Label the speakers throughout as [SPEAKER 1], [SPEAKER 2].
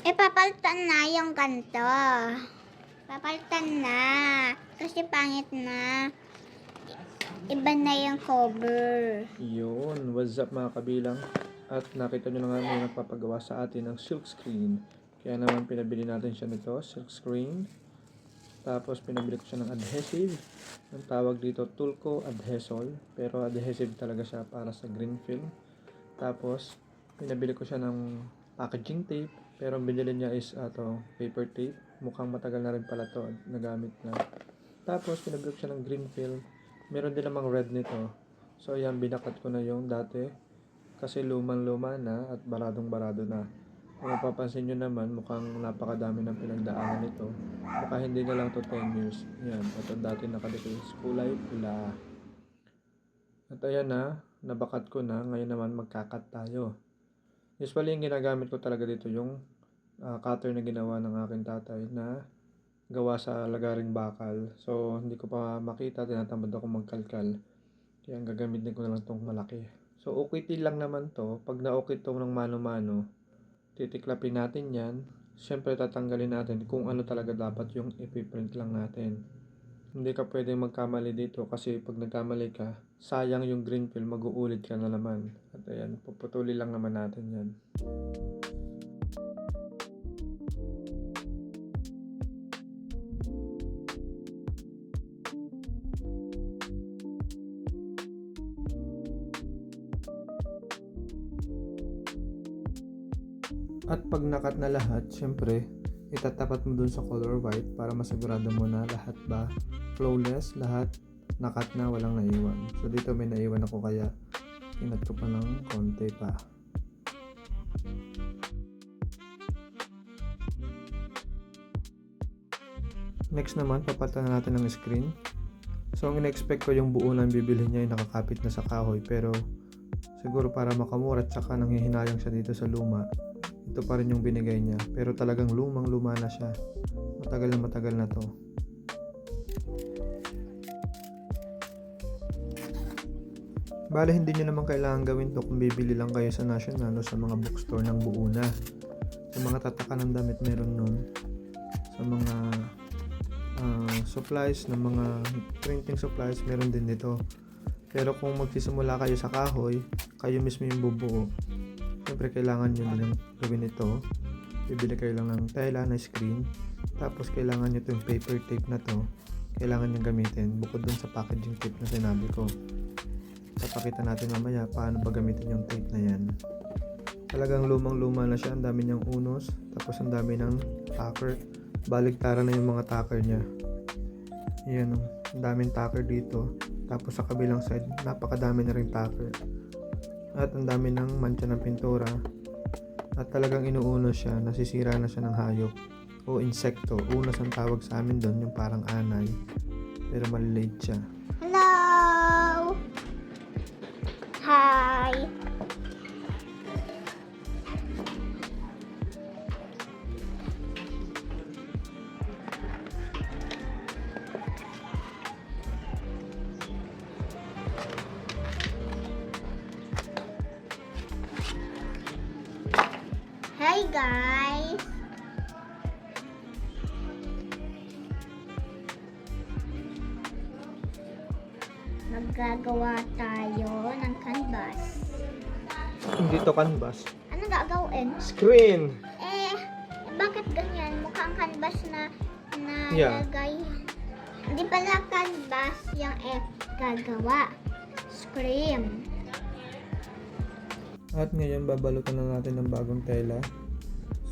[SPEAKER 1] Papalitan na yung ganito. Papalitan na. Kasi pangit na. Iba na yung cover.
[SPEAKER 2] Yun, what's up mga kabilang? At nakita nyo na nga may nagpapagawa sa atin ng silk screen. Kaya naman pinabili natin siya nito, silk screen. Tapos pinabili ko siya ng adhesive. Ang tawag dito Tulco Adhesol. Pero adhesive talaga siya para sa green film. Tapos pinabili ko siya ng packaging tape. Pero ang binili niya is paper tape. Mukhang matagal na rin pala to nagamit na. Tapos pinabili ko siya ng green film. Meron din namang red nito. So ayan, binakat ko na yung dati. Kasi lumang-luma na at baradong-barado na. Kung mapapansin nyo naman, mukhang napakadami ng pinagdaanan nito. Baka hindi na lang to 10 years. Yan, ito dati nakadikit kulay pula. At ayan na, nabakat ko na. Ngayon naman magkakat tayo. Usually yung ginagamit ko talaga dito yung cutter na ginawa ng aking tatay na gawa sa lagaring bakal. So hindi ko pa makita, tinatamad ako magkalkal. Kaya ang gagamitin ko na lang itong malaki. So ukiti lang naman to. Pag na-ukit to ng mano-mano, titiklapin natin yan. Siyempre tatanggalin natin kung ano talaga dapat yung ipiprint lang natin. Hindi ka pwedeng magkamali dito kasi pag nagkamali ka, sayang yung green film, mag-uulit ka na naman. At ayan, puputuli lang naman natin yan. At pag nakat na lahat, syempre, itatapat mo dun sa color white para masigurado mo na lahat ba flawless, lahat nakat na, walang naiwan. So dito may naiwan ako kaya inat ko pa ng konti pa. Next naman, papalitan na natin ng screen. So ang in-expect ko yung buo ng bibilhin niya ay nakakapit na sa kahoy, pero siguro para makamura at saka nanghihinayang siya dito sa luma, ito pa rin yung binigay niya. Pero talagang lumang-luma na siya. Matagal na to. Bale, hindi nyo naman kailangan gawin to kung bibili lang kayo sa National o sa mga bookstore ng buo na. Sa mga tataka ng damit meron nun. Sa mga supplies, ng mga printing supplies, meron din dito. Pero kung magsisimula kayo sa kahoy, kayo mismo yung bubuo. Siyempre kailangan nyo din gawin ito. Bibili kayo lang ng tela na screen. Tapos kailangan nyo itong paper tape na to. Kailangan nyo gamitin bukod dun sa packaging tape na sinabi ko. Papakita natin mamaya paano ba gamitin yung tape na yan. Talagang lumang-luma na siya. Ang dami niyang unos. Tapos ang dami ng tacker. Baligtaran na yung mga tacker niya. Yan o. Ang daming tacker dito. Tapos sa kabilang side, napakadami na rin tacker. At ang dami ng mancha ng pintura. At talagang inuunos siya, nasisira na siya ng hayop o insekto. Unos ang tawag sa amin doon, yung parang anay. Pero maliliit siya.
[SPEAKER 1] Hello! Hi! Hi guys! Maggagawa tayo ng canvas.
[SPEAKER 2] Hindi to canvas.
[SPEAKER 1] Anong gagawin?
[SPEAKER 2] Screen!
[SPEAKER 1] Bakit ganyan? Mukhang canvas na
[SPEAKER 2] Yeah.
[SPEAKER 1] lagay. Hindi pala canvas yung gagawa. Screen.
[SPEAKER 2] At ngayon babalutan na natin ng bagong tela.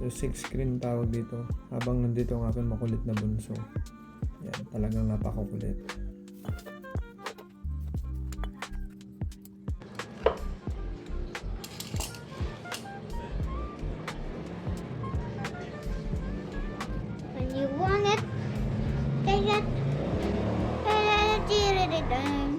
[SPEAKER 2] So 6 screen tawag dito. Habang nandito ang aking makulit na bunso. Yan, talagang napakakulit.
[SPEAKER 1] When you want it, take it. Ding.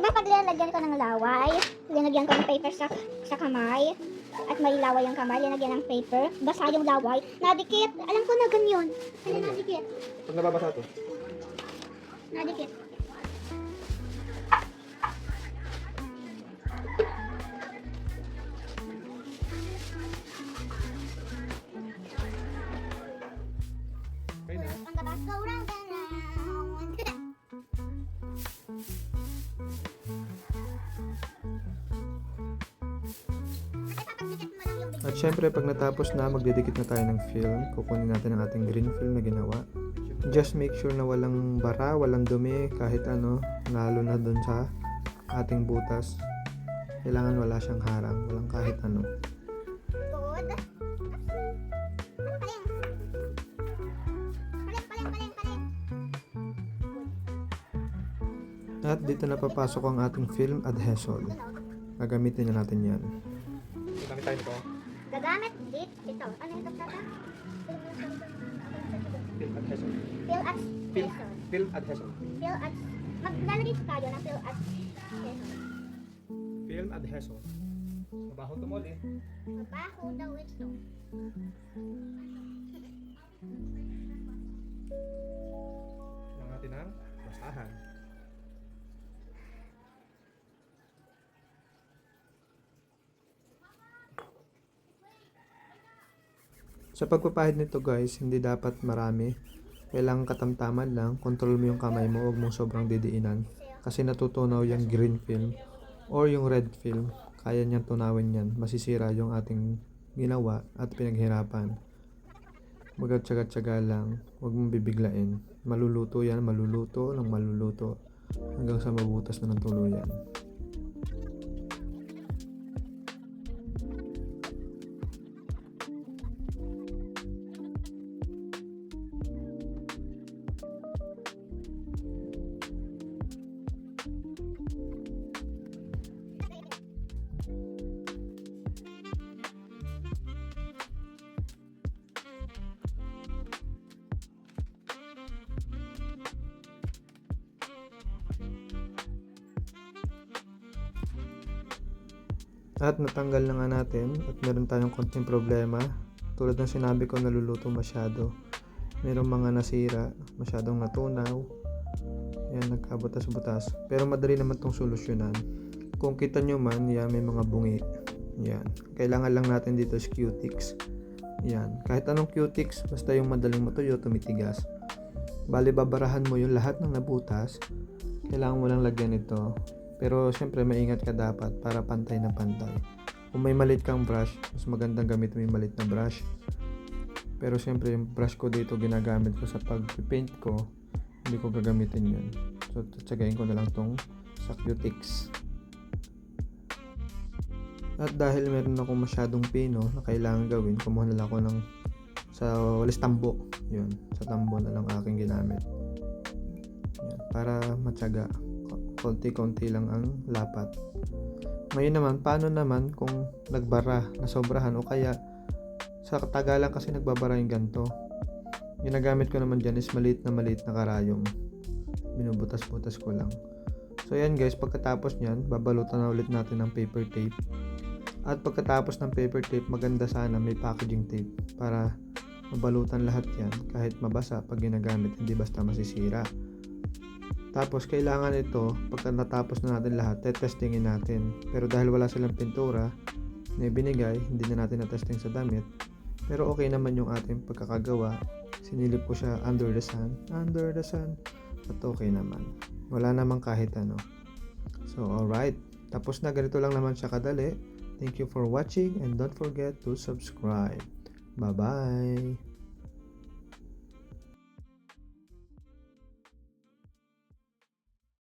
[SPEAKER 1] Di ba pag linalagyan ko ng laway, linagyan ko ng paper sa kamay, at may laway ang kamay, linagyan ng paper, basa yung laway, nadikit. Alam ko na ganyan. Ano nadikit?
[SPEAKER 2] Pag nababasa to.
[SPEAKER 1] Nadikit.
[SPEAKER 2] Okay na.
[SPEAKER 1] On the bus go round and round.
[SPEAKER 2] At syempre, pag natapos na, magdidikit na tayo ng film. Kukunin natin ang ating green film na ginawa. Just make sure na walang bara, walang dumi, kahit ano, lalo na dun sa ating butas. Kailangan wala siyang harang, walang kahit ano.
[SPEAKER 1] Good. Paling.
[SPEAKER 2] At dito na papasok ang ating film adhesive. Gagamitin na natin yan. Gamit tayo nito.
[SPEAKER 1] Gagamit ito. Ano ito tata?
[SPEAKER 2] Film adhesive.
[SPEAKER 1] Fill at
[SPEAKER 2] Film adhesive.
[SPEAKER 1] Fill at maglalagay tayo ng fill at
[SPEAKER 2] Film adhesive. Mabaho tumuli.
[SPEAKER 1] Mabaho daw ito.
[SPEAKER 2] Kailangan natin ng basahan. Sa pagpapahid nito guys, hindi dapat marami. Kailangan katamtaman lang. Control mo yung kamay mo, huwag mong sobrang didiinan. Kasi natutunaw yung green film or yung red film. Kaya niyang tunawin yan. Masisira yung ating ginawa at pinaghirapan. Magtyaga-tyaga lang. Huwag mong bibiglain. Maluluto yan, maluluto ng maluluto. Hanggang sa mabutas na ng tuluyan. At natanggal na nga natin at meron tayong konting problema. Tulad ng sinabi ko, naluluto masyado. Merong mga nasira, masyadong natunaw. Yan, nagkabutas-butas. Pero madali naman tong solusyonan. Kung kita nyo man, yan, may mga bungi. Yan. Kailangan lang natin dito is Q-Tix. Yan. Kahit anong Q-Tix, basta yung madaling matuyo, tumitigas. Bali, babarahan mo yung lahat ng nabutas. Kailangan mo lang lagyan ito. Pero syempre maingat ka dapat para pantay na pantay. Kung may malit kang brush, mas magandang gamit mo yung malit na brush. Pero syempre yung brush ko dito ginagamit ko sa pag-paint ko, hindi ko gagamitin yun. So tsagayin ko na lang tong sa Q-Tix. At dahil meron ako masyadong pino na kailangan gawin, kumuha na lang ako ng sa walis tambo. Yun, sa tambo na lang aking ginamit. Yan, para matyaga. Konti-konti lang ang lapat. Ngayon naman, paano naman kung nagbara, nasobrahan o kaya sa katagalan kasi nagbabara yung ganito. Ginagamit ko naman dyan is maliit na karayom. Binubutas-butas ko lang. So yan guys, pagkatapos nyan, babalutan na ulit natin ng paper tape. At pagkatapos ng paper tape, maganda sana may packaging tape para mabalutan lahat yan kahit mabasa pag ginagamit, hindi basta masisira. Tapos kailangan ito, pagka natapos na natin lahat, testingin natin. Pero dahil wala silang pintura na ibinigay, hindi na natin na-testing sa damit. Pero okay naman yung ating pagkakagawa. Sinilip ko siya under the sun. At okay naman. Wala namang kahit ano. So alright. Tapos na, ganito lang naman siya kadali. Thank you for watching and don't forget to subscribe. Bye-bye!